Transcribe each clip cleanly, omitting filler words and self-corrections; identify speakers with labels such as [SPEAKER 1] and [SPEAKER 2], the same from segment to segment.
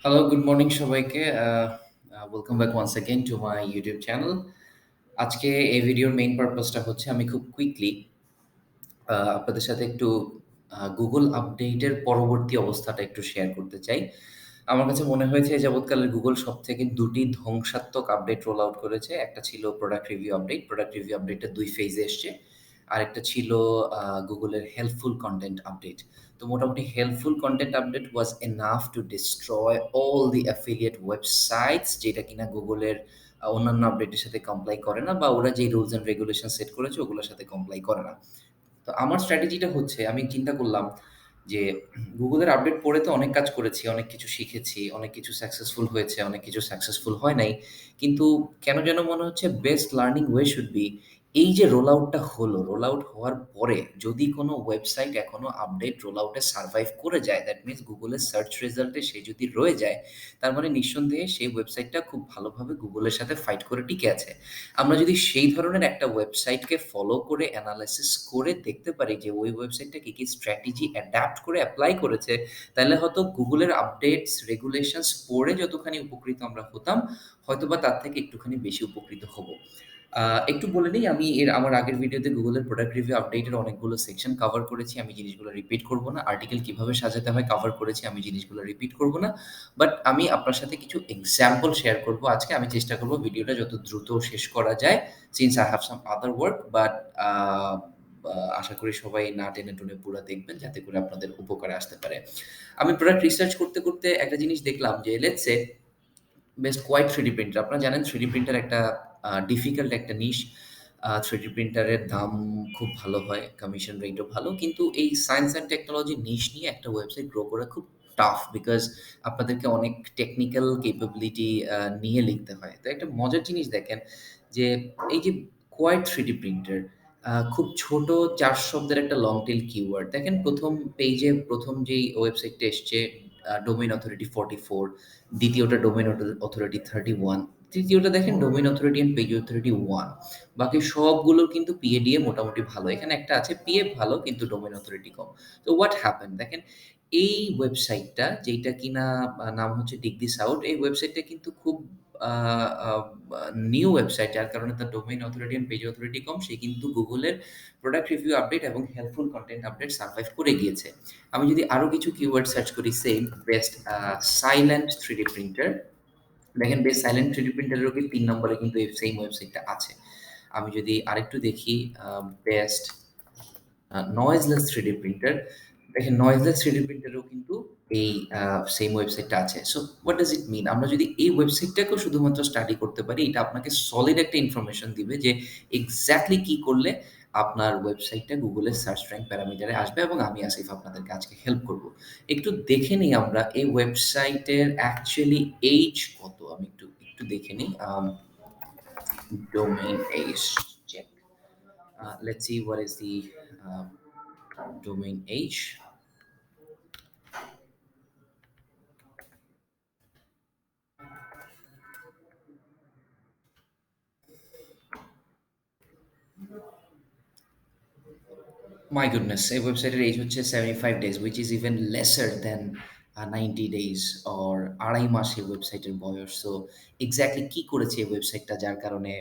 [SPEAKER 1] Hello, good morning সবাইকে। Welcome back once again to my YouTube channel. আজকে এই ভিডিওর মেইন পারপাসটা হচ্ছে আমি খুব কুইকলি আপনাদের সাথে একটু Google আপডেটের পরবর্তী অবস্থাটা একটু শেয়ার করতে চাই। আমার কাছে মনে হয়েছে এ যাবৎকালে Google সবথেকে ২ টি ধ্বংসাত্মক আপডেট রোল আউট করেছে। একটা ছিল product review update. Product review আপডেটটা ২ ফেজে এসছে। আরেকটা ছিল Google এর হেল্পফুল কনটেন্ট আপডেট। তো মোটামুটি helpful content update was enough to destroy all the affiliate websites যেটা কিনা Google এর অন্যান্য আপডেটের সাথে কমপ্লাই করে না বা ওরা যে রুলস অ্যান্ড রেগুলেশন সেট করেছে ওগুলোর সাথে কমপ্লাই করে না। তো আমার স্ট্র্যাটেজিটা হচ্ছে আমি চিন্তা করলাম যে গুগলের আপডেট পড়ে তো অনেক কাজ করেছি, অনেক কিছু শিখেছি, অনেক কিছু সাকসেসফুল হয়েছে, অনেক কিছু সাকসেসফুল হয় নাই। কিন্তু কেন যেন মনে হচ্ছে best learning way should be এই যে রোল আউটটা হলো, রোল আউট হওয়ার পরে যদি কোনো ওয়েবসাইট এখনো আপডেট রোল আউটে সার্ভাইভ করে যায়, দ্যাট মিনস গুগলের সার্চ রেজাল্টে সে যদি রয়ে যায়, তার মানে নিঃসন্দেহে সেই ওয়েবসাইটটা খুব ভালোভাবে গুগলের সাথে ফাইট করে টিকে আছে। আমরা যদি সেই ধরনের একটা ওয়েবসাইটকে ফলো করে এনালাইসিস করে দেখতে পারি যে ওই ওয়েবসাইটটা কি, কি স্ট্র্যাটেজি অ্যাডাপ্ট করে এপ্লাই করেছে, তাহলে হয়তো গুগলের আপডেটস, রেগুলেশনস পড়ে যতখানি উপকৃত আমরা হতাম, হয়তোবা তার থেকে একটুখানি বেশি উপকৃত হব। একটু বলে নেই আমি আমার আগের ভিডিওতে গুগলের প্রোডাক্ট রিভিউ আপডেটের অনেকগুলো সেকশন কভার করেছি। আমি জিনিসগুলো রিপিট করব না। আর্টিকেল কিভাবে সাজাতে হয় কভার করেছি। আমি জিনিসগুলো রিপিট করব না। বাট আমি আপনার সাথে কিছু এক্সাম্পল শেয়ার করব আজকে। আমি চেষ্টা করব ভিডিওটা যত দ্রুত শেষ করা যায়। Since I have some other work but uh uh আশা করি সবাই না টেনে টুনে পুরা দেখবেন যাতে করে আপনাদের উপকারে আসতে পারে। আমি প্রোডাক্ট রিসার্চ করতে একটা জিনিস দেখলাম যে let's say best quiet 3D printer. আপনারা জানেন 3D প্রিন্টার একটা ডিফিকাল্ট একটা নিশ। 3D প্রিন্টারের দাম খুব ভালো হয়, কমিশন রেটও ভালো। কিন্তু এই সায়েন্স অ্যান্ড টেকনোলজি নিশ নিয়ে একটা ওয়েবসাইট গ্রো করা খুব টাফ বিকজ আপনাদেরকে অনেক টেকনিক্যাল ক্যাপাবিলিটি নিয়ে লিখতে হয়। তো একটা মজার জিনিস দেখেন যে এই যে কোয়াইট 3D প্রিন্টার খুব ছোট ৪ শব্দের একটা লং টেইল কিওয়ার্ড। দেখেন ১ম পেইজে ১ম যেই ওয়েবসাইটটা এসছে ডোমেইন অথরিটি 44, দ্বিতীয়টা ডোমেইন অথরিটি 31, তৃতীয়টা দেখেন domain authority and page authority 1। বাকি সবগুলোর কিন্তু পিএডিএ মোটামুটি ভালো। এখানে একটা আছে পিএ ভালো কিন্তু ডোমেইন অথরিটি কম। তো হোয়াট হ্যাপেন দেখেন এই ওয়েবসাইটটা যেইটা কিনা নাম হচ্ছে ডিগ দিস আউট, এই ওয়েবসাইটটা কিন্তু খুব আ আ নিউ ওয়েবসাইট যার কারণে তার domain authority and page authority কম। সে কিন্তু গুগলের প্রোডাক্ট রিভিউ আপডেট এবং হেল্পফুল কনটেন্ট আপডেট সারভাইভ করে গিয়েছে। আমি যদি আরো কিছু কিওয়ার্ড সার্চ করি same best silent 3D printer, দেখেন বেস্ট সাইলেন্ট 3D প্রিন্টারেরও কি ৩ নম্বরে কিন্তু এই সেম ওয়েবসাইটটা আছে। আমি যদি আরেকটু দেখি বেস্ট নয়েজলেস 3D প্রিন্টার, দেখেন নয়েজলেস 3D প্রিন্টারেও কিন্তু এই সেম ওয়েবসাইটটা আছে। সো হোয়াট ডাজ ইট মিন? আমরা যদি এই ওয়েবসাইটটাকেও শুধুমাত্র স্টাডি করতে পারি, এটা আপনাকে সলিড একটা ইনফরমেশন দিবে যে এক্সাক্টলি কি করলে আপনার ওয়েবসাইটটা গুগলের সার্চ র‍্যাঙ্ক প্যারামিটারে আসবে এবং আমি আসিফ আপনাদেরকে আজকে হেল্প করব। একটু দেখে নিই আমরা এই ওয়েবসাইটের অ্যাকচুয়ালি এইজ কত? আমি একটু দেখে নিই। Domain age check. Let's see what is the um, domain age. My goodness, এই ওয়েবসাইটের এজ হচ্ছে 75 days which is even lesser than 90 days or ২.৫ মাস এই ওয়েবসাইটের বয়স। সো এক্সাক্টলি কি করেছে এই ওয়েবসাইটটা যার কারণে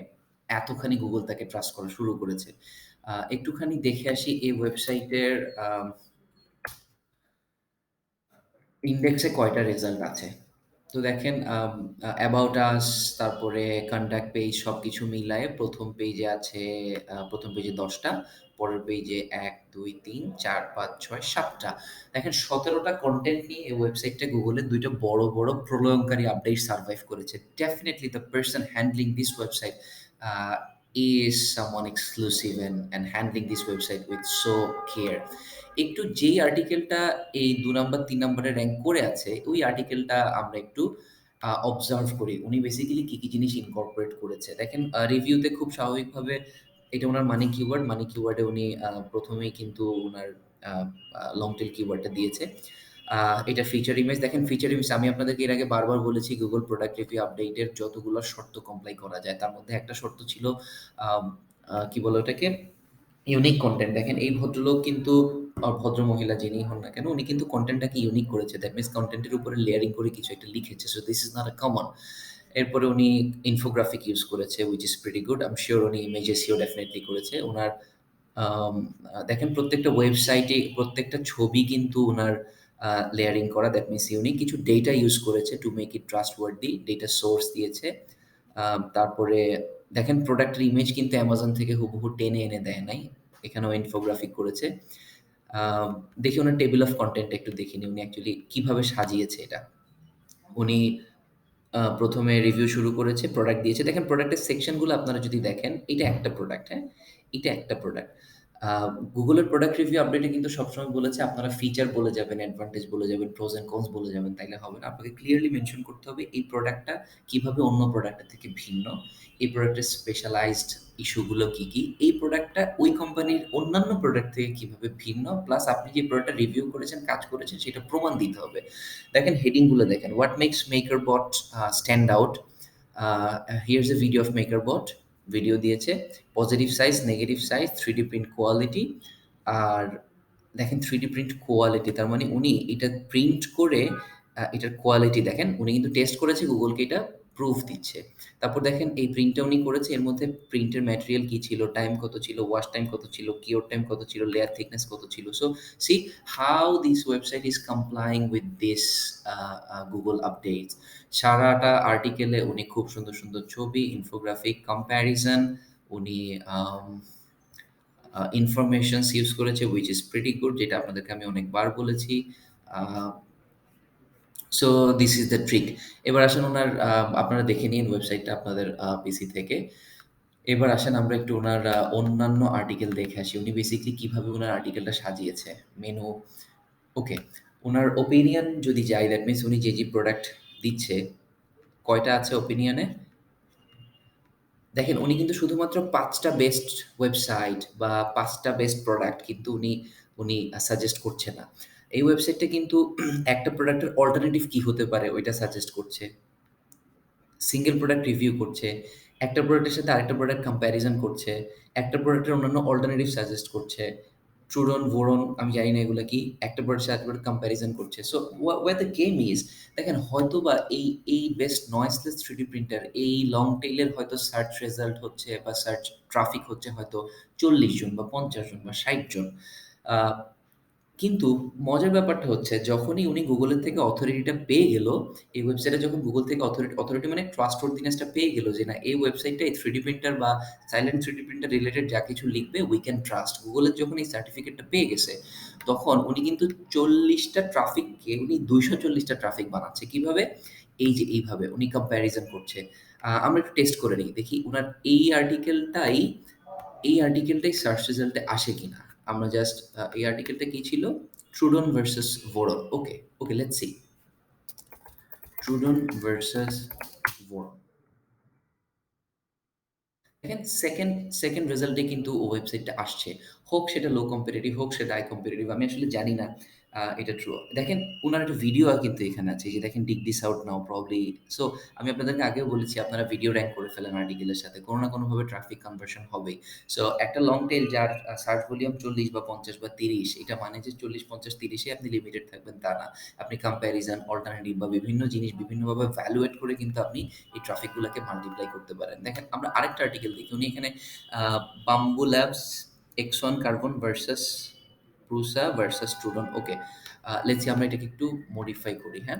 [SPEAKER 1] এতখানি গুগল তাকে ট্রাস্ট করা শুরু করেছে? একটুখানি দেখে আসি এই ওয়েবসাইটের ইনডেক্সে কয়টা রেজাল্ট আছে। তো দেখেন অ্যাবাউট আস, তারপরে কনট্যাক্ট পেজ সবকিছু মিলায়ে ১ম পেইজে আছে ১ম পেইজে ১০ টা, পরের পেইজে ১, ২, ৩, ৪, ৫, ৬, ৭ টা। দেখেন ১৭ টা কনটেন্ট নিয়ে এই ওয়েবসাইটটা গুগলের ২ টা বড় প্রলয়ংকারী আপডেট সারভাইভ করেছে। Definitely the person handling this website a is someone exclusive and handling this website with so care. একটু যেই আর্টিকেলটা এই ২ নাম্বার ৩ নাম্বারে র‍্যাংক করে আছে, ওই আর্টিকেলটা আমরা একটু অবজার্ভ করি। উনি বেসিক্যালি কি, কি জিনিস ইনকর্পোরেট করেছে। দেখেন রিভিউতে খুব স্বাভাবিকভাবে এটা উনার মানি কিওয়ার্ড। মানি কিওয়ার্ডে উনি ১ম এই কিন্তু উনার আ আ লং টেইল কিওয়ার্ডটা দিয়েছে। আ এটা ফিচার ইমেজ দেখেন ফিচার ইমেজ আমি আপনাদেরকে এর আগে বারবার বলেছি Google প্রোডাক্ট রিভিউ আপডেটের যতগুলো শর্ত কমপ্লাই করা যায়। তার মধ্যে একটা শর্ত ছিল আম কি বলে ওটাকে? Unique content. দেখেন এই ভদ্রলোক কিন্তু ভদ্র মহিলা যিনিই হন না কেন, উনি কিন্তু কনটেন্টটাকে ইউনিক করেছে। দ্যাট মিনস কনটেন্টের উপরে লেয়ারিং করে কিছু একটা লিখেছে। So this is not a common. এরপরে উনি ইনফোগ্রাফিক ইউজ করেছে, which is pretty good. I am sure উনি ইমেজ এসইও ডেফিনিটলি করেছে। উনার আম দেখেন প্রত্যেকটা ওয়েবসাইটে প্রত্যেকটা ছবি কিন্তু উনার লেয়ারিং করা। That means unique. কিছু ডেটা ইউজ করেছে to make it trustworthy. Data source দিয়েছে। তারপরে দেখেন প্রোডাক্টের ইমেজ কিন্তু অ্যামাজন থেকে হুবহু টেনে এনে দেয় নাই। এখানেও ইনফোগ্রাফিক করেছে। আম দেখি উনার টেবল অফ কনটেন্ট একটু দেখে নিই উনি অ্যাকচুয়ালি কিভাবে সাজিয়েছে এটা। উনি ১ম এ রিভিউ শুরু করেছে, প্রোডাক্ট দিয়েছে। দেখেন প্রোডাক্টের সেকশনগুলো আপনারা যদি দেখেন, এটা একটা প্রোডাক্ট, হ্যাঁ? এটা একটা প্রোডাক্ট। আ Google এর প্রোডাক্ট রিভিউ আপডেটে কিন্তু সবসময় বলেছে আপনারা ফিচার বলে যাবেন, অ্যাডভান্টেজ বলে যাবেন, প্রোস অ্যান্ড কনস বলে যাবেন, তাইলে হবে না। আপনাকে ক্লিয়ারলি মেনশন করতে হবে এই প্রোডাক্টটা কিভাবে অন্য প্রোডাক্টের থেকে ভিন্ন, এই প্রোডাক্টের স্পেশালাইজড ইস্যুগুলো কি, কি? এই প্রোডাক্টটা ওই কোম্পানির অন্যান্য প্রোডাক্ট থেকে কিভাবে ভিন্ন, প্লাস আপনি যে প্রোডাক্টটা রিভিউ করেছেন, কাজ করেছেন সেটা প্রমাণ দিতে হবে। দেখেন হেডিংগুলো দেখেন। What makes MakerBot stand out? Here's a video of MakerBot. Video দিয়েছে। Positive size, negative size, 3D print quality. আর দেখেন 3D প্রিন্ট কোয়ালিটি তার মানে উনি এটা প্রিন্ট করে এটার কোয়ালিটি দেখেন উনি কিন্তু টেস্ট করেছে গুগলকে এটা প্রুফ দিচ্ছে। তারপর দেখেন এই প্রিন্টটা উনি করেছে এর মধ্যে প্রিন্টের ম্যাটেরিয়াল কি ছিল, টাইম কত ছিল, ওয়াশ টাইম কত ছিল, কিওর টাইম কত ছিল, লেয়ার থিকনেস কত ছিল। So C how this website is কমপ্লাইং with this Google updates. সারাটা আর্টিকেলে উনি খুব সুন্দর সুন্দর ছবি, ইনফোগ্রাফিক কম্প্যারিজন, উনি ইনফরমেশনস ইউজ করেছে হুইচ ইজ প্রিটি গুড, যেটা আপনাদেরকে আমি অনেকবার বলেছি। So this is the trick. এবার আসেন ওনার আপনারা দেখে নিন ওয়েবসাইটটা আপনাদের পিসি থেকে। এবার আসেন আমরা একটু ওনার অন্যান্য আর্টিকেল দেখে আসি। উনি বেসিক্যালি কিভাবে উনার আর্টিকেলটা সাজিয়েছে। মেনু ওকে। উনার ওপিনিয়ন যদি যাই দ্যাট মিনস উনি যে প্রোডাক্ট দিচ্ছে, কয়টা আছে ওপিনিয়নে? দেখেন উনি কিন্তু শুধুমাত্র ৫ টা বেস্ট ওয়েবসাইট বা ৫ টা বেস্ট প্রোডাক্ট কিন্তু উনি সাজেস্ট করছে না। এই ওয়েবসাইটটা কিন্তু একটা প্রোডাক্টের অল্টারনেটিভ কি হতে পারে ওইটা সাজেস্ট করছে। সিঙ্গেল প্রোডাক্ট রিভিউ করছে, একটা প্রোডাক্টের সাথে আরেকটা প্রোডাক্ট কম্প্যারিজন করছে, একটা প্রোডাক্টের অন্যান্য অল্টারনেটিভ সাজেস্ট করছে। ট্রুডন, ভোরন আমি জানি না এগুলা কি। একটা প্রোডাক্টের সাথে আরেকটা প্রোডাক্ট কম্প্যারিজন করছে। So where the game is দেখেন হয়তোবা এই বেস্ট নয়েজলেস 3D প্রিন্টার এই লং টেইলের হয়তো সার্চ রেজাল্ট হচ্ছে বা সার্চ ট্রাফিক হচ্ছে হয়তো ৪০ জন বা ৫০ জন বা ৬০ জন। আ কিন্তু মজার ব্যাপারটা হচ্ছে যখনই উনি গুগলের থেকে অথরিটিটা পেয়ে গেল, এই ওয়েবসাইটে যখন গুগল থেকে অথরিটি মানে ট্রাস্টওর্দিনেসটা পেয়ে গেল যে না এই ওয়েবসাইটটা এই 3D প্রিন্টার বা সাইলেন্ট 3D প্রিন্টার রিলেটেড যা কিছু লিখবে উই ক্যান ট্রাস্ট। গুগলের যখন এই সার্টিফিকেটটা পেয়ে গেছে, তখন উনি কিন্তু ৪০ টা ট্রাফিককে উনি ২৪০ টা ট্রাফিক বানাচ্ছে। কিভাবে? এই যে এইভাবে উনি কম্প্যারিজন করছে। আমরা একটু টেস্ট করে নিই। দেখি উনার এই আর্টিকেলটাই সার্চ রেজাল্টে আসে কিনা। আমরা জাস্ট এই আর্টিকেলটা কি ছিল? Troodon versus Voron. Okay, okay let's see. Troodon versus Voron. দেখেন সেকেন্ড রেজাল্টে কিন্তু ওয়েবসাইটটা আসছে। হোক সেটা লো কম্পিটিটিভ হোক সেটা হাই কম্পিটিটিভ আমি আসলে জানি না এটা ট্রু। দেখেন উনার একটা ভিডিও কিন্তু এখানে আছে। এই যে দেখেন dig this out now probably. So আমি আপনাদেরকে আগেও বলেছি আপনারা ভিডিও র‍্যাংক করে ফেলেন আর্টিকেলের সাথে। কোনো না কোনোভাবে ট্রাফিক কনভার্সন হবেই। সো একটা লং টেইল যার সার্চ ভলিউম ৪০ বা ৫০ বা ৩০ এটা মানে যে ৪০, ৫০, ৩০ এ আপনি লিমিটেড থাকবেন তা না। আপনি কম্প্যারিজন, অল্টারনেটিভ বা বিভিন্ন জিনিস বিভিন্নভাবে ভ্যালুয়েট করে কিন্তু আপনি এই ট্রাফিকগুলোকে মাল্টিপ্লাই করতে পারেন। দেখেন আমরা আরেকটা আর্টিকেল দেখি। উনি এখানে Bambu Labs X1 carbon versus Prusa versus Troodon. Okay. Let's see আমরা এটাকে একটু মডিফাই করি, হ্যাঁ?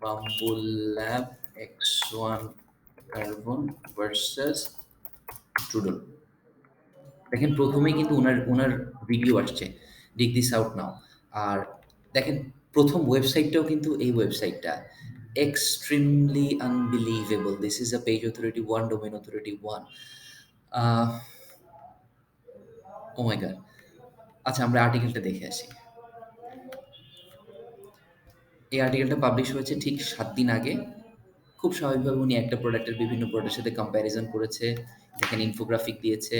[SPEAKER 1] Bambu Lab X1 carbon versus Troodon. দেখেন ১ম এই কিন্তু উনার ভিডিও আসছে। ডিগ দিস আউট নাও। আর দেখেন ১ম ওয়েবসাইটটাও কিন্তু এই ওয়েবসাইটটা। Extremely unbelievable. This is a page authority 1, domain authority 1। Ah oh my God! আচ্ছা আমরা আর্টিকেলটা দেখে আসি। এই আর্টিকেলটা পাবলিশ হয়েছে ঠিক ৭ দিন আগে। খুব স্বাভাবিকভাবে উনি একটা প্রোডাক্টের বিভিন্ন প্রোডাক্টের সাথে কম্প্যারিজন করেছে। এখানে ইনফোগ্রাফিক দিয়েছে।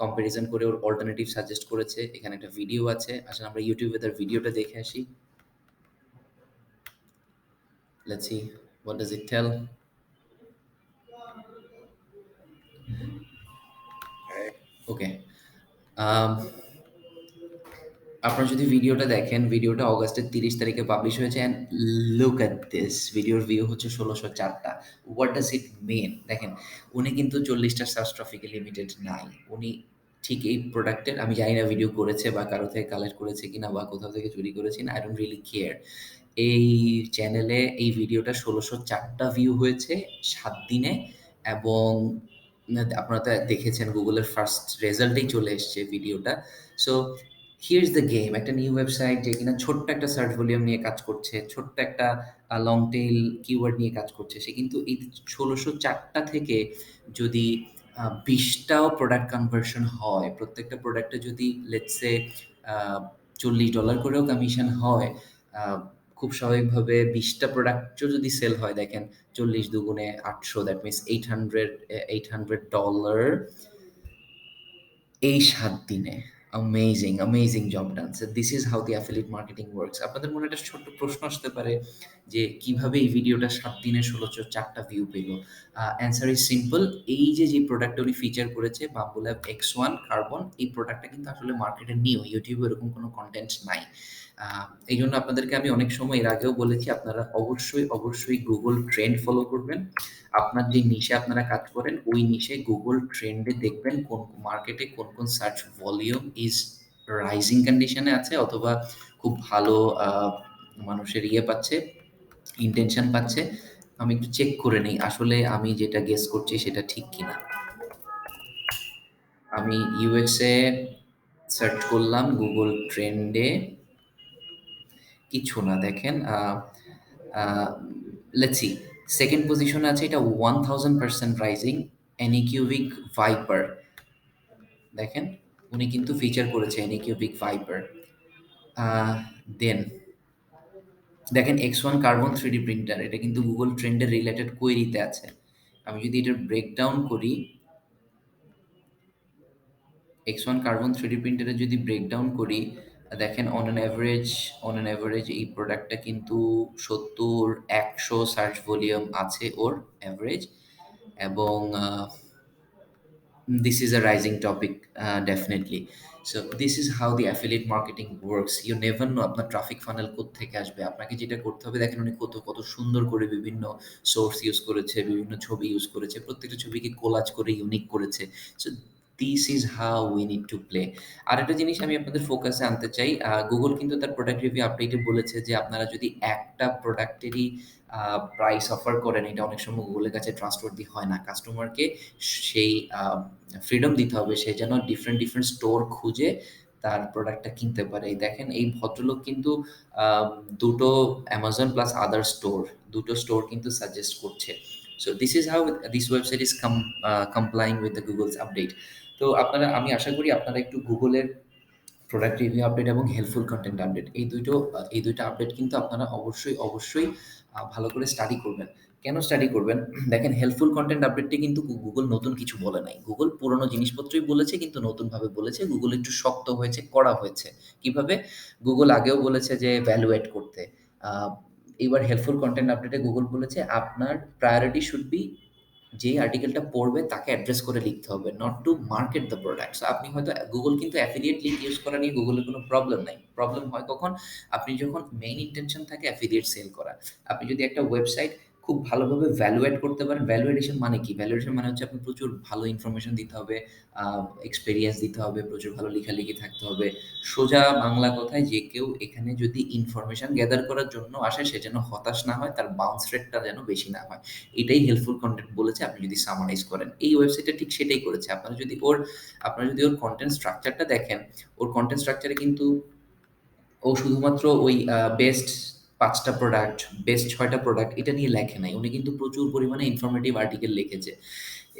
[SPEAKER 1] কম্প্যারিজন করে ওর অল্টারনেটিভ সাজেস্ট করেছে। এখানে একটা ভিডিও আছে। আসলে আমরা YouTube এ তার ভিডিওটা দেখে আসি। Let's see what does it tell. Okay. Um, আপনারা যদি ভিডিওটা দেখেন, ভিডিওটা অগাস্টের ৩০ তারিখে পাবলিশ হয়েছে অ্যান্ড লুক অ্যাট দিস! ভিডিওর ভিউ হচ্ছে ১৬০৪ টা। হোয়াট ডাজ ইট মিন? দেখেন, উনি কিন্তু ৪০ টা সার্চ ট্রাফিকে লিমিটেড নাই। উনি ঠিক এই প্রোডাক্টের আমি জানি না ভিডিও করেছে বা কারো থেকে কালেক্ট করেছে কিনা বা কোথাও থেকে চুরি করেছে কিনা, আই ডোন্ট রিয়ালি কেয়ার। এই চ্যানেলে এই ভিডিওটা ১৬০৪ টা ভিউ হয়েছে ৭ দিনে এবং আপনারা তো দেখেছেন গুগলের ফার্স্ট রেজাল্টেই চলে এসছে ভিডিওটা। So here is the game. একটা নিউ ওয়েবসাইট যে কিনা ছোট্ট একটা সার্চ ভলিউম নিয়ে কাজ করছে, ছোট্ট একটা লং টেইল কিওয়ার্ড নিয়ে কাজ করছে। সে কিন্তু এই ১৬০৪ টা থেকে যদি ২০টাও প্রোডাক্ট কনভার্সন হয়, প্রত্যেকটা প্রোডাক্টে যদি লেটস সে $৪০ করেও কমিশন হয়, আ খুব স্বাভাবিকভাবে ২০টা প্রোডাক্টও যদি সেল হয় দেখেন ৪০ দুগুণে ৮০০ দ্যাট মিনস $800 এই ৭ দিনে। Amazing, amazing job done. So this is how the affiliate marketing works. আপনাদের মনে একটা ছোট্ট প্রশ্ন আসতে পারে যে কিভাবে এই ভিডিওটা ৭ দিনে ১৬০৪ টা ভিউ পেল? Answer is simple. এই যে প্রোডাক্টটা উনি ফিচার করেছে বাম্বু ল্যাব X1 কার্বন, এই প্রোডাক্টটা কিন্তু আসলে মার্কেটে নিউ। YouTube এ এরকম কোনো কনটেন্ট নাই। আ এইজন্য আপনাদেরকে আমি অনেক সময় এর আগেও বলেছি আপনারা অবশ্যই, অবশ্যই Google ট্রেন্ড ফলো করবেন। আপনার যে নিশে আপনারা কাজ করেন, ওই নিশে Google ট্রেন্ডে দেখবেন কোন মার্কেটে কোন search volume is rising condition এ আছে অথবা খুব ভালো আ মানুষের পাচ্ছে, ইনটেনশন পাচ্ছে। আমি একটু চেক করে নেই আসলে আমি যেটা গেস করছি সেটা ঠিক কিনা। আমি USA সার্চ করলাম Google ট্রেন্ডে, কিছু না দেখেন আ লেটস সি, 2nd পজিশনে আছে এটা 1000% রাইজিং অ্যানিকিউবিক ভাইপার। দেখেন, উনি কিন্তু ফিচার করেছে অ্যানিকিউবিক ভাইপার। আ দেন দেখেন X1 কার্বন 3D প্রিন্টার, এটা কিন্তু Google ট্রেন্ডের রিলেটেড কোয়েরিতে আছে। আমি যদি এটার ব্রেকডাউন করি, X1 কার্বন 3D প্রিন্টারের যদি ব্রেকডাউন করি, দেখেন অন অ্যান এভারেজ এই প্রোডাক্টটা কিন্তু ৭০-১০০ সার্চ ভলিউম আছে ওর এভারেজ এবং this is a rising topic, definitely. So this is how the affiliate marketing works. You never know আপনার ট্রাফিক ফানেল কোত্থেকে আসবে। আপনাকে যেটা করতে হবে দেখেন উনি কত সুন্দর করে বিভিন্ন সোর্স ইউজ করেছে, বিভিন্ন ছবি ইউজ করেছে। প্রত্যেকটা ছবিকে কোলাজ করে ইউনিক করেছে। So this is how we need to play. আরেকটা জিনিস আমি আপনাদের ফোকাসে আনতে চাই। Google কিন্তু তার প্রোডাক্ট রিভিউ আপডেটে বলেছে যে আপনারা যদি একটা প্রোডাক্টেরই প্রাইস অফার করেন, এটা অনেক সময় Google-এর কাছে ট্রাস্টওয়ার্দি হয় না। কাস্টমারকে সেই ফ্রিডম দিতে হবে সে যেন ডিফারেন্ট স্টোর খুঁজে তার প্রোডাক্টটা কিনতে পারে। এই দেখেন এই ভদ্রলোক কিন্তু আ ২ টো Amazon প্লাস আদার স্টোর, ২ টো স্টোর কিন্তু সাজেস্ট করছে। So this is how this website is complying with the Google's update. তো আমি আশা করি আপনারা একটু Google-এর প্রোডাক্ট রিভিউ আপডেট এবং হেল্পফুল কনটেন্ট আপডেট এই দুইটা আপডেট কিন্তু আপনারা অবশ্যই ভালো করে স্টাডি করবেন। কেন স্টাডি করবেন? দেখেন হেল্পফুল কনটেন্ট আপডেটটি কিন্তু গুগল নতুন কিছু বলে নাই। গুগল পুরনো জিনিসপত্রই বলেছে কিন্তু নতুনভাবে বলেছে। গুগল একটু শক্ত হয়েছে, কড়া হয়েছে। কিভাবে? গুগল আগেও বলেছে যে ভ্যালুয়েট করতে। আ এবার হেল্পফুল কনটেন্ট আপডেটে গুগল বলেছে আপনার প্রায়োরিটি শুড বি যেই আর্টিকেলটা পড়বে তাকে অ্যাড্রেস করে লিখতে হবে, not to market the product. So আপনি হয়তো গুগল কিন্তু অ্যাফিলিয়েট লিঙ্ক ইউজ করা নিয়ে গুগলের কোনো প্রবলেম নাই। প্রবলেম হয় কখন? আপনি যখন মেইন ইনটেনশন থাকে অ্যাফিলিয়েট সেল করা। আপনি যদি একটা ওয়েবসাইট খুব ভালোভাবে ভ্যালুয়েট করতে পারেন, ভ্যালুয়েশন মানে কি? ভ্যালুয়েশন মানে হচ্ছে আপনার প্রচুর ভালো ইনফরমেশন দিতে হবে, আ এক্সপেরিয়েন্স দিতে হবে, প্রচুর ভালো লেখালেখি থাকতে হবে। সোজা বাংলা কথায় যে কেউ এখানে যদি ইনফরমেশন গ্যাদার করার জন্য আসে সে যেন হতাশ না হয়, তার বাউন্স রেটটা যেন বেশি না হয়। এটাই হেল্পফুল কনটেন্ট বলেছে আপনি যদি সামারাইজ করেন। এই ওয়েবসাইটটা ঠিক সেটাই করেছে। আপনারা যদি ওর কনটেন্ট স্ট্রাকচারটা দেখেন, ওর কনটেন্ট স্ট্রাকচারে কিন্তু ও শুধুমাত্র ওই বেস্ট ৫ টা প্রোডাক্ট, বেস্ট ৬ টা প্রোডাক্ট এটা নিয়ে লেখে নাই। উনি কিন্তু প্রচুর পরিমাণে ইনফরমেটিভ আর্টিকেল লিখেছে।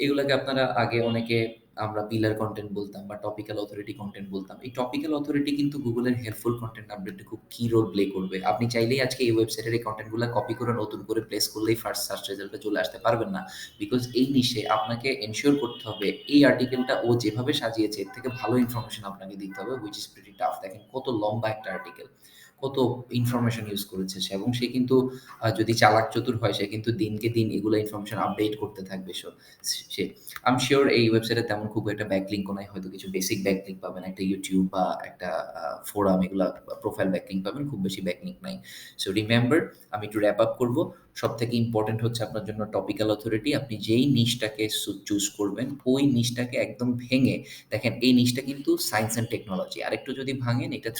[SPEAKER 1] এগুলাকে আপনারা আগে অনেকে আমরা পিলার কনটেন্ট বলতাম বা টপিক্যাল অথরিটি কনটেন্ট বলতাম। এই টপিক্যাল অথরিটি কিন্তু Google-এর হেল্পফুল কনটেন্ট আপডেটে খুব কি রোল প্লে করবে। আপনি চাইলেই আজকে এই ওয়েবসাইটের এই কনটেন্টগুলা কপি করে নতুন করে প্লেস করলেই ফার্স্ট সার্চ রেজাল্টে চলে আসতে পারবেন না। বিকজ এই নিশে আপনাকে এনশিওর করতে হবে এই আর্টিকেলটা ও যেভাবে সাজিয়েছে এর থেকে ভালো ইনফরমেশন আপনাকে দিতে হবে, which is pretty tough। দেখেন কত লম্বা একটা আর্টিকেল। কত ইনফরমেশন ইউজ করেছে সে, এবং সে কিন্তু যদি চালাক চতুর হয় সে কিন্তু দিনকে দিন এগুলো ইনফরমেশন আপডেট করতে থাকবে। সে আই এম শিওর এই ওয়েবসাইটে তেমন খুব একটা ব্যাকলিঙ্কও নাই, হয়তো কিছু বেসিক ব্যাকলিঙ্ক পাবেন, একটা ইউটিউব বা একটা ফোরাম, এগুলা প্রোফাইল ব্যাকলিঙ্ক পাবেন, খুব বেশি ব্যাকলিঙ্ক নাই। সো রিমেম্বার, আমি একটু র্যাপ আপ করবো। সব থেকে ইম্পর্টেন্ট হচ্ছে আপনার জন্য টপিক্যাল অথরিটি। আপনি যেই নিশটাকে চুজ করবেন ওই নিশটাকে একদম ভেঙে দেখেন, এই নিশটা কিন্তু সায়েন্স অ্যান্ড টেকনোলজি, আরেকটু যদি ভাঙেন এটা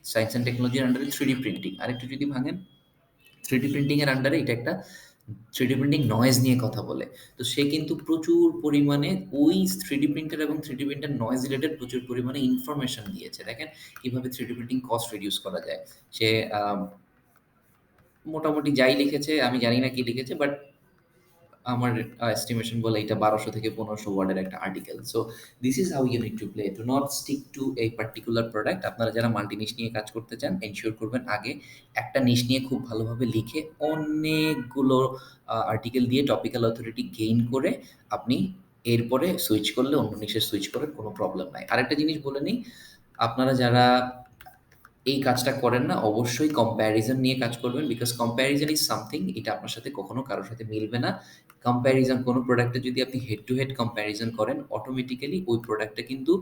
[SPEAKER 1] সায়েন্স অ্যান্ড টেকনোলজির আন্ডারে 3D প্রিন্টিং, আরেকটু যদি ভাঙেন 3D প্রিন্টিং এর আন্ডারে এটা একটা 3D প্রিন্টিং নয়েজ নিয়ে কথা বলে। তো সে কিন্তু প্রচুর পরিমাণে ওই 3D প্রিন্টার এবং 3D প্রিন্টার নয়েজ রিলেটেড প্রচুর পরিমাণে ইনফরমেশন দিয়েছে। দেখেন কিভাবে 3D প্রিন্টিং কস্ট রিডিউস করা যায়। সে মোটামুটি যাই লিখেছে, আমি জানি না কি লিখেছে, বাট আমার এস্টিমেশন বলে এটা 1200 থেকে 1500 ওয়ার্ডের একটা article. So this is how you need to play, to not stick to এই পার্টিকুলার প্রোডাক্ট। আপনারা যারা মাল্টি নিশ নিয়ে কাজ করতে চান, এনশিওর করবেন আগে একটা নিশ নিয়ে খুব ভালোভাবে লিখে অনেকগুলো আর্টিকেল দিয়ে টপিক্যাল অথরিটি গেইন করে আপনি এরপরে সুইচ করলে অন্য নিশে সুইচ করার কোনো প্রবলেম নাই। আরেকটা জিনিস বলে নিই, আপনারা যারা এই কাজটা করেন না, অবশ্যই কম্প্যারিজন নিয়ে কাজ করবেন, বিকজ কম্প্যারিজন ইজ সামথিং, এটা আপনার সাথে কখনো কারোর সাথে মিলবে না। কম্প্যারিজন কোনো প্রোডাক্টে যদি আপনি হেড টু হেড কম্প্যারিজন করেন, অটোমেটিক্যালি ওই প্রোডাক্টটা কিন্তু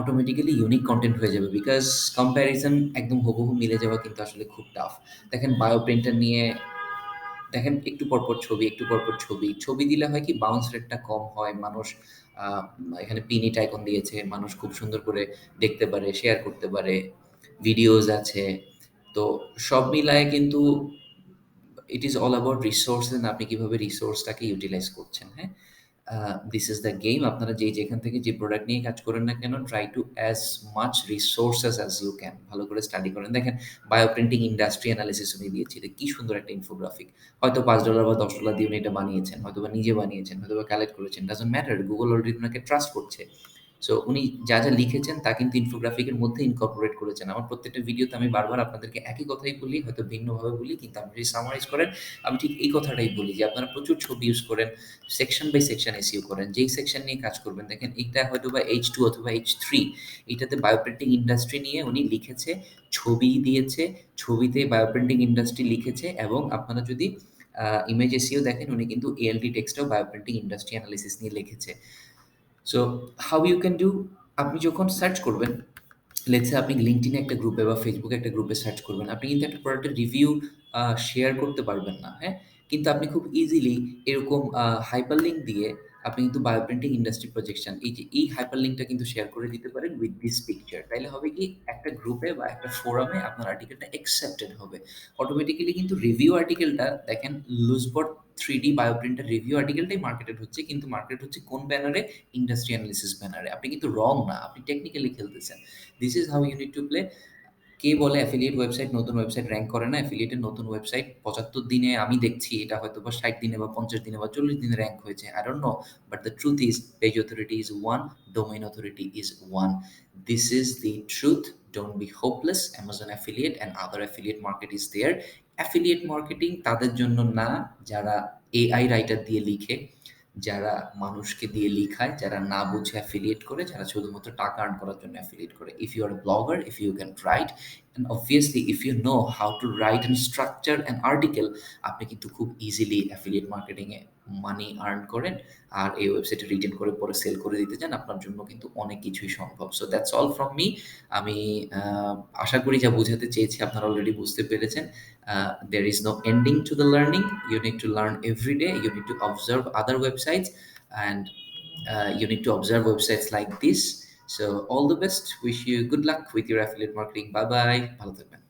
[SPEAKER 1] অটোমেটিক্যালি ইউনিক কন্টেন্ট হয়ে যাবে, বিকজ কম্প্যারিজন একদম হুবহু মিলে যাওয়া কিন্তু আসলে খুব টাফ। দেখেন বায়ো প্রিন্টার নিয়ে দেখেন, একটু পরপর ছবি, একটু পরপর ছবি, ছবি দিলে হয় কি বাউন্স রেটটা কম হয়, মানুষ আহ, এখানে পিনিট আইকন দিয়েছে, মানুষ খুব সুন্দর করে দেখতে পারে, শেয়ার করতে পারে, ভিডিওস আছে। তো সব মিলায় কিন্তু it is all about resource, আপনি কিভাবে রিসোর্সটাকে ইউটিলাইজ করছেন। হ্যাঁ, দিস ইজ দ্য গেম। আপনারা যেখান থেকে যে প্রোডাক্ট নিয়ে কাজ করেন না কেন, try to as much resources as you can, ভালো করে স্টাডি করেন। দেখেন বায়োপ্রিন্টিং ইন্ডাস্ট্রি অ্যানালিসিস উনি দিয়েছে, এটা কি সুন্দর একটা ইনফোগ্রাফিক। হয়তো $5 বা $10 দিয়ে উনি এটা বানিয়েছেন, হয়তো বা নিজে বানিয়েছেন, হয়তো বা কালেক্ট করেছেন, ডাজন্ট ম্যাটার, গুগল অলরেডি ওনাকে ট্রাস্ট করছে। সো উনি যা যা লিখেছেন তা কিন্তু ইনফোগ্রাফিকের মধ্যে ইনকর্পোরেট করেছেন। আমার প্রত্যেকটা ভিডিওতে আমি বারবার আপনাদেরকে একই কথাই বলি, হয়তো ভিন্নভাবে বলি, কিন্তু আপনি যদি সামারাইজ করেন আমি ঠিক এই কথাটাই বলি যে আপনারা প্রচুর ছবি ইউজ করেন, সেকশন বাই সেকশন এসইও করেন, যেই সেকশন নিয়ে কাজ করবেন। দেখেন এটা হয়তো বা H2 অথবা H3, এটাতে বায়োপ্রিন্টিং ইন্ডাস্ট্রি নিয়ে উনি লিখেছে, ছবি দিয়েছে, ছবিতে বায়োপ্রিন্টিং ইন্ডাস্ট্রি লিখেছে, এবং আপনারা যদি ইমেজ এসইও দেখেন, উনি কিন্তু এএলটি টেক্সটাও বায়োপ্রিন্টিং ইন্ডাস্ট্রি অ্যানালিসিস নিয়ে লিখেছে। So how you can do, আপনি যখন সার্চ করবেন, লেটস সে আপনি লিঙ্কডইনে একটা গ্রুপে বা ফেসবুকে একটা গ্রুপে সার্চ করবেন, আপনি কিন্তু একটা প্রোডাক্টের রিভিউ শেয়ার করতে পারবেন না, হ্যাঁ, কিন্তু আপনি খুব ইজিলি এরকম হাইপার লিঙ্ক দিয়ে আপনি কিন্তু বায়োপ্রিন্টিং ইন্ডাস্ট্রি প্রজেকশন, এই যে এই হাইপার লিঙ্কটা কিন্তু শেয়ার করে দিতে পারেন উইথ দিস পিকচার। তাইলে হবে কি, একটা গ্রুপে বা একটা ফোরামে আপনার আর্টিকেলটা অ্যাকসেপ্টেড হবে অটোমেটিক্যালি। কিন্তু রিভিউ আর্টিকেলটা দেখেন, লুজবট 3D বায়োপ্রিন্টার রিভিউ আর্টিকেলটাই মার্কেটেড হচ্ছে, কিন্তু মার্কেট হচ্ছে কোন ব্যানারে, ইন্ডাস্ট্রি অ্যানালিসিস ব্যানারে। আপনি কিন্তু রং না, আপনি টেকনিক্যালি খেলতেছেন। This is how you need to play. কে বলে অ্যাফিলিয়েট ওয়েবসাইট, নতুন ওয়েবসাইট র্যাঙ্ক করে না? অ্যাফিলিয়েটের নতুন ওয়েবসাইট 75 দিনে আমি দেখছি, এটা হয়তো বা 60 দিনে বা 50 দিনে বা 40 দিনে র্যাঙ্ক হয়েছে, I don't know. But the truth is page authority is one, domain authority is one. This is the truth. Don't be hopeless. Amazon affiliate and other affiliate market is there. Affiliate marketing তাদের জন্য না যারা AI writer দিয়ে লিখে, যারা মানুষকে দিয়ে লিখায়, যারা না বুঝে অ্যাফিলিয়েট করে, যারা শুধুমাত্র টাকা আর্ন করার জন্য অ্যাফিলিয়েট করে। If you are a blogger, if you can write, and obviously if you know how to write and structure an article, আপনি কিন্তু খুব ইজিলি অ্যাফিলিয়েট মার্কেটিংয়ে মানি আর্ন করেন। আর এই ওয়েবসাইটে রিটেন করে পরে সেল করে দিতে চান, আপনার জন্য কিন্তু অনেক কিছুই সম্ভব। So that's all from me. আমি আশা করি যা বোঝাতে চেয়েছি আপনারা অলরেডি বুঝতে পেরেছেন। There is no ending to the learning. You need to learn every day. You need to observe other websites, and you need to observe websites like this. So all the best. Wish you good luck with your affiliate marketing. Bye bye. ভালো থাকবেন।